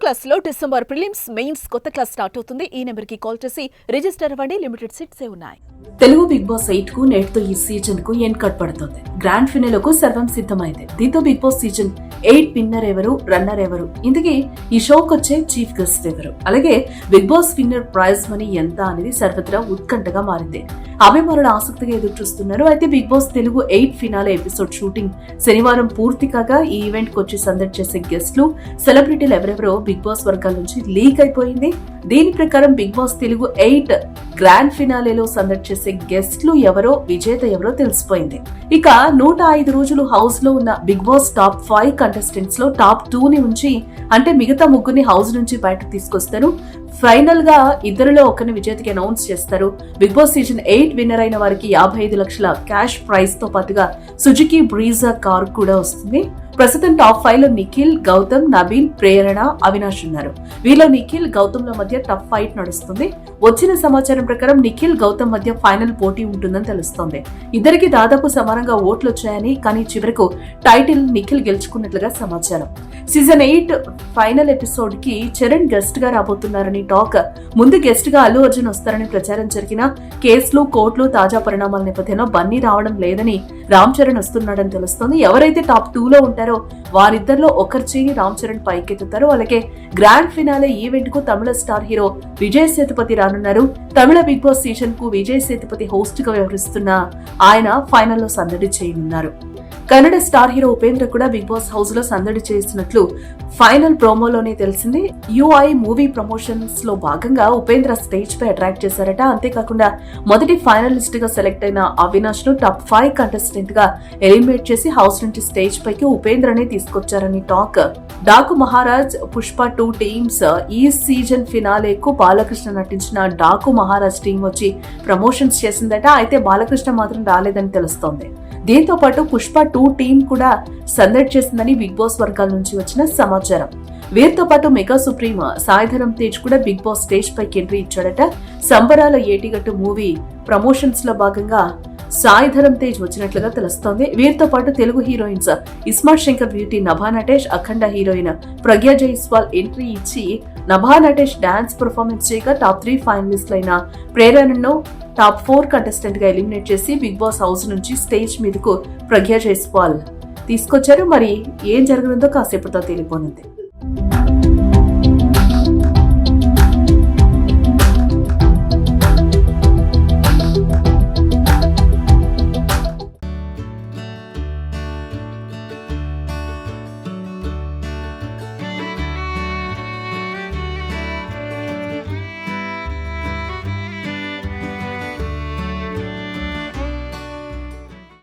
Class లో December prelims mains కొత్త class start అవుతుంది. ఈ నెంబర్ కి కాల్ చేసి రిజిస్టర్ అవ్వండి. లిమిటెడ్ సీట్సే ఉన్నాయి. తెలుగు బిగ్ బాస్ 8 కు నేటితో ఈ సీజన్ కు ఎండ్ కట్ పడుతుంది. గ్రాండ్ ఫినాలేకు సర్వం సిద్ధమైంది. దీంతో బిగ్ బాస్ సీజన్ 8 విన్నర్ ఎవరు, రన్నర్ ఎవరు, ఇందుకే ఈ షోకి వచ్చే చీఫ్ గెస్ట్ ఎవరు, అలాగే big boss winner prize money ఎంత అనేది సర్వత్రా ఉత్కంఠగా మారింది. అభిమానులు ఆసక్తిగా ఎదురు చూస్తున్నారు. అయితే big boss Telugu 8 finale episode shooting శనివారం పూర్తి కాగా ఈ ఈవెంట్ కు వచ్చి సందడి చేసే గెస్ట్లు, సెలబ్రిటీలు ఎవరెవరో బిగ్ బాస్ వర్గాల నుంచి లీక్ అయిపోయింది. దీని ప్రకారం బిగ్ బాస్ తెలుగు 8 గ్రాండ్ ఫినాలేలో సందడి చేసే గెస్ట్లు ఎవరో, విజేత ఎవరో తెలిసిపోయింది. ఇక 105 రోజులు హౌస్ లో ఉన్న బిగ్ బాస్ టాప్ 5 కంటెస్టెంట్స్ లో టాప్ 2 ని ఉంచి, అంటే మిగతా ముగ్గురిని హౌస్ నుంచి బయటకు తీసుకొస్తారు. ఫైనల్ గా ఇద్దరిలో ఒకరిని విజేతకి అనౌన్స్ చేస్తారు. బిగ్ బాస్ సీజన్ 8 విన్నర్ అయిన వారికి 55 లక్షల క్యాష్ ప్రైజ్ తో పాటుగా సుజుకి బ్రీజా కార్ కూడా వస్తుంది. ప్రస్తుతం టాప్ 5 లో నిఖిల్, గౌతమ్, నబీల్, ప్రేరణ, అవినాష్ ఉన్నారు. వీళ్ళలో నిఖిల్, గౌతమ్ ల మధ్య టఫ్ ఫైట్ నడుస్తుంది. వచ్చిన సమాచారం ప్రకారం నిఖిల్, గౌతమ్ మధ్య ఫైనల్ పోటీ ఉంటుందని తెలుస్తోంది. ఇద్దరికి దాదాపు సమానంగా ఓట్లు వచ్చాయని, కానీ చివరకు టైటిల్ నిఖిల్ గెలుచుకున్నట్లుగా సమాచారం. సీజన్ 8 ఫైనల్ ఎపిసోడ్ కి చరణ్ గెస్ట్ గా రాబోతున్నారని టాక్. ముందు గెస్ట్ గా అల్లు అర్జున్ వస్తారని ప్రచారం జరిగిన కేసులు, కోర్టులు, తాజా పరిణామాల నేపథ్యంలో బన్నీ రావడం లేదని రామ్ చరణ్ వస్తున్నాడని తెలుస్తోంది. ఎవరైతే టాప్ 2 లో ఉంటారో వారిద్దరిలో ఒకరి చేయి రామ్ చరణ్ పైకెత్తుతారు. అలాగే గ్రాండ్ ఫినాలే ఈవెంట్ కు తమిళ స్టార్ హీరో విజయ్ సేతుపతి రానున్నారు. తమిళ బిగ్ బాస్ సీజన్ కు విజయ్ సేతుపతి హోస్ట్ గా వ్యవహరిస్తున్న ఆయన ఫైనల్లో సందడి చేయనున్నారు. కన్నడ స్టార్ హీరో ఉపేంద్ర కూడా బిగ్ బాస్ హౌస్ లో సందడి చేస్తున్నట్లు ఫైనల్ ప్రోమోలోనే తెలిసింది. యూఐ మూవీ ప్రమోషన్స్ లో భాగంగా ఉపేంద్ర స్టేజ్ పై అట్రాక్ట్ చేశారట. అంతేకాకుండా మొదటి ఫైనలిస్ట్ గా సెలెక్ట్ అయిన అవినాష్ ను టాప్ 5 కంటెస్టెంట్ గా ఎలిమినేట్ చేసి హౌస్ నుంచి స్టేజ్ పైకి ఉపేంద్రనే తీసుకొచ్చారని టాక్. డాకు మహారాజ్, పుష్ప 2 టీమ్స్ ఈ సీజన్ ఫినాలేకు బాలకృష్ణ నటించిన డాకు మహారాజ్ టీం వచ్చి ప్రమోషన్స్ చేసిందట. అయితే బాలకృష్ణ మాత్రం రాలేదని తెలుస్తోంది. దీంతో పాటు పుష్ప 2 టీం కూడా సందడి చేసిందని బిగ్ బాస్ వర్గాల నుంచి వచ్చిన సమాచారం. వీరితో పాటు మెగా సుప్రీం సాయిధరం తేజ్ కూడా బిగ్ బాస్ స్టేజ్ పైకి ఎంట్రీ ఇచ్చాడట. సంబరాల ఏటిగట్టు మూవీ ప్రమోషన్స్ లో భాగంగా సాయిధరం తేజ్ వచ్చినట్లుగా తెలుస్తోంది. వీరితో పాటు తెలుగు హీరోయిన్స్ ఇస్మార్ట్ శంకర్ బ్యూటీ నభా నటేష్, అఖండ హీరోయిన్ ప్రజ్ఞా జైస్వాల్ ఎంట్రీ ఇచ్చి నభా నటేష్ డాన్స్ పర్ఫార్మెన్స్ చేయగా టాప్ 3 ఫైనలిస్ట్ అయిన ప్రేరణను టాప్ 4 కంటెస్టెంట్ గా ఎలిమినేట్ చేసి బిగ్ బాస్ హౌస్ నుంచి స్టేజ్ మీదకు ప్రజ్ఞా జైస్వాల్ తీసుకొచ్చారు. మరి ఏం జరగనుందో కాసేపట్లో తెలియపోనుంది.